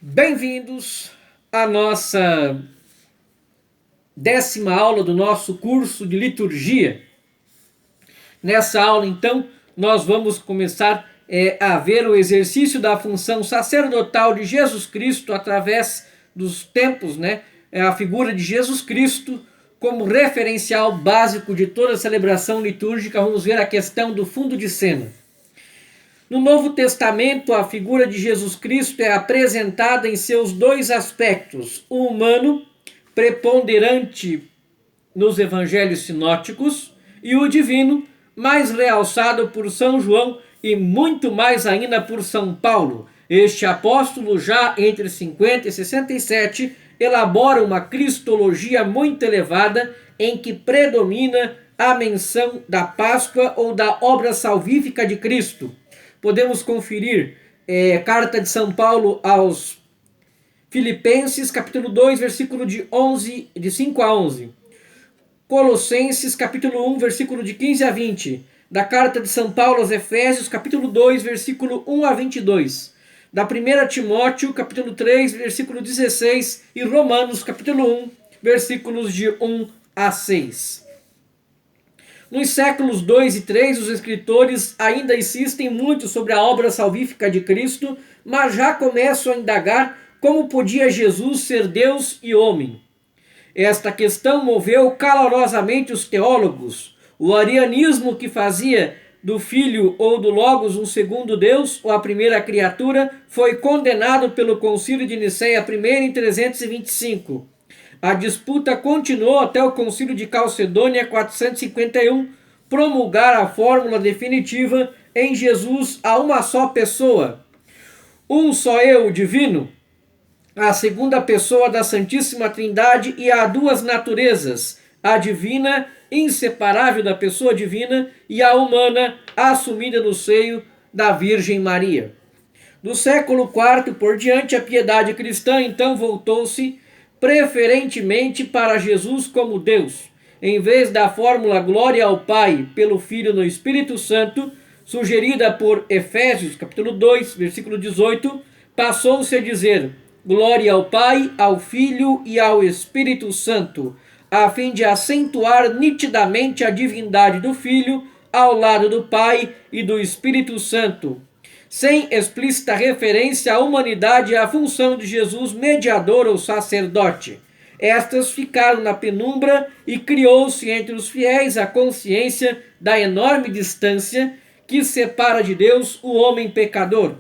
Bem-vindos à nossa 10ª aula do nosso curso de liturgia. Nessa aula, então, nós vamos começar a ver o exercício da função sacerdotal de Jesus Cristo através dos tempos, a figura de Jesus Cristo como referencial básico de toda a celebração litúrgica. Vamos ver a questão do fundo de cena. No Novo Testamento, a figura de Jesus Cristo é apresentada em seus dois aspectos: o humano, preponderante nos evangelhos sinóticos, e o divino, mais realçado por São João e muito mais ainda por São Paulo. Este apóstolo, já entre 50 e 67, elabora uma cristologia muito elevada em que predomina a menção da Páscoa ou da obra salvífica de Cristo. Podemos conferir carta de São Paulo aos Filipenses, capítulo 2, versículo de 5 a 11. Colossenses, capítulo 1, versículo de 15 a 20. Da carta de São Paulo aos Efésios, capítulo 2, versículo 1 a 22. Da 1 Timóteo, capítulo 3, versículo 16. E Romanos, capítulo 1, versículos de 1 a 6. Nos séculos 2 e 3, os escritores ainda insistem muito sobre a obra salvífica de Cristo, mas já começam a indagar como podia Jesus ser Deus e homem. Esta questão moveu calorosamente os teólogos. O arianismo, que fazia do Filho ou do Logos um segundo Deus, ou a primeira criatura, foi condenado pelo Concílio de Nicéia I em 325. A disputa continuou até o Concílio de Calcedônia 451 promulgar a fórmula definitiva: em Jesus há uma só pessoa, um só eu divino, a segunda pessoa da Santíssima Trindade, e há duas naturezas, a divina, inseparável da pessoa divina, e a humana, assumida no seio da Virgem Maria. Do século IV por diante, a piedade cristã então voltou-se preferentemente para Jesus como Deus. Em vez da fórmula glória ao Pai pelo Filho no Espírito Santo, sugerida por Efésios capítulo 2, versículo 18, passou-se a dizer glória ao Pai, ao Filho e ao Espírito Santo, a fim de acentuar nitidamente a divindade do Filho ao lado do Pai e do Espírito Santo, sem explícita referência à humanidade e à função de Jesus mediador ou sacerdote. Estas ficaram na penumbra e criou-se entre os fiéis a consciência da enorme distância que separa de Deus o homem pecador.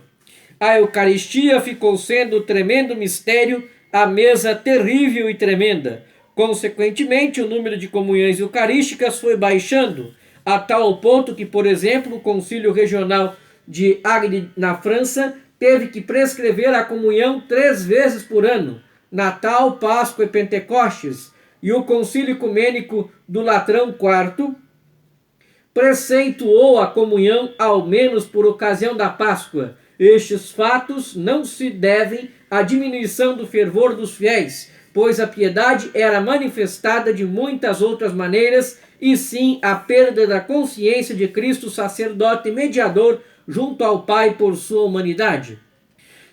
A Eucaristia ficou sendo o tremendo mistério, a mesa terrível e tremenda. Consequentemente, o número de comunhões eucarísticas foi baixando, a tal ponto que, por exemplo, o Concílio Regional de Agde, na França, teve que prescrever a comunhão 3 vezes por ano: Natal, Páscoa e Pentecostes. E o Concílio Ecumênico do Latrão IV preceituou a comunhão ao menos por ocasião da Páscoa. Estes fatos não se devem à diminuição do fervor dos fiéis, pois a piedade era manifestada de muitas outras maneiras, e sim à perda da consciência de Cristo sacerdote mediador junto ao Pai por sua humanidade.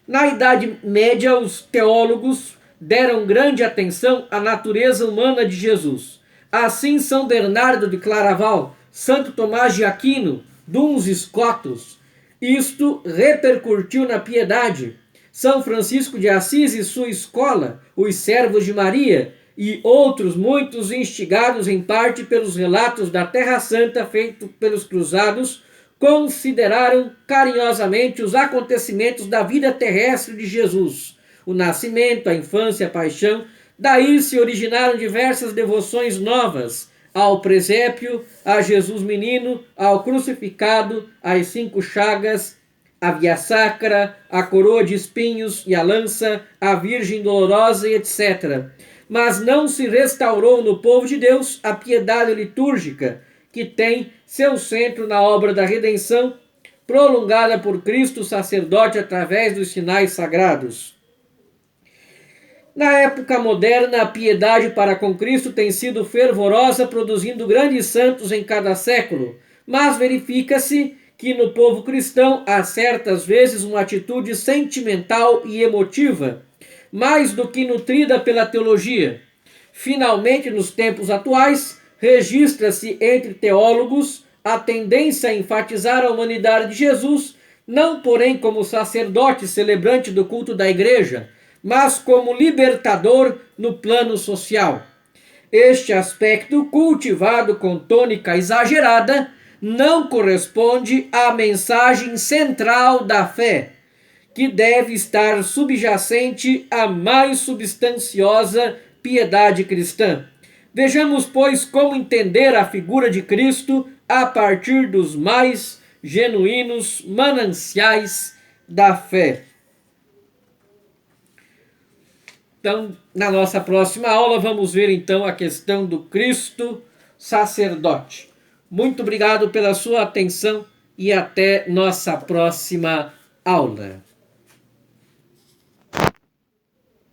Na Idade Média, os teólogos deram grande atenção à natureza humana de Jesus. Assim, São Bernardo de Claraval, Santo Tomás de Aquino, Duns Scotus, isto repercutiu na piedade. São Francisco de Assis e sua escola, os Servos de Maria, e outros muitos, instigados em parte pelos relatos da Terra Santa feitos pelos cruzados, consideraram carinhosamente os acontecimentos da vida terrestre de Jesus, o nascimento, a infância, a paixão. Daí se originaram diversas devoções novas ao presépio, a Jesus menino, ao crucificado, às 5 chagas, a via sacra, a coroa de espinhos e a lança, a Virgem dolorosa e etc. Mas não se restaurou no povo de Deus a piedade litúrgica, que tem seu centro na obra da redenção, prolongada por Cristo sacerdote através dos sinais sagrados. Na época moderna, a piedade para com Cristo tem sido fervorosa, produzindo grandes santos em cada século, mas verifica-se que no povo cristão há certas vezes uma atitude sentimental e emotiva, mais do que nutrida pela teologia. Finalmente, nos tempos atuais, registra-se entre teólogos a tendência a enfatizar a humanidade de Jesus, não porém como sacerdote celebrante do culto da igreja, mas como libertador no plano social. Este aspecto, cultivado com tônica exagerada, não corresponde à mensagem central da fé, que deve estar subjacente à mais substanciosa piedade cristã. Vejamos, pois, como entender a figura de Cristo a partir dos mais genuínos mananciais da fé. Então, na nossa próxima aula, vamos ver então a questão do Cristo sacerdote. Muito obrigado pela sua atenção e até nossa próxima aula.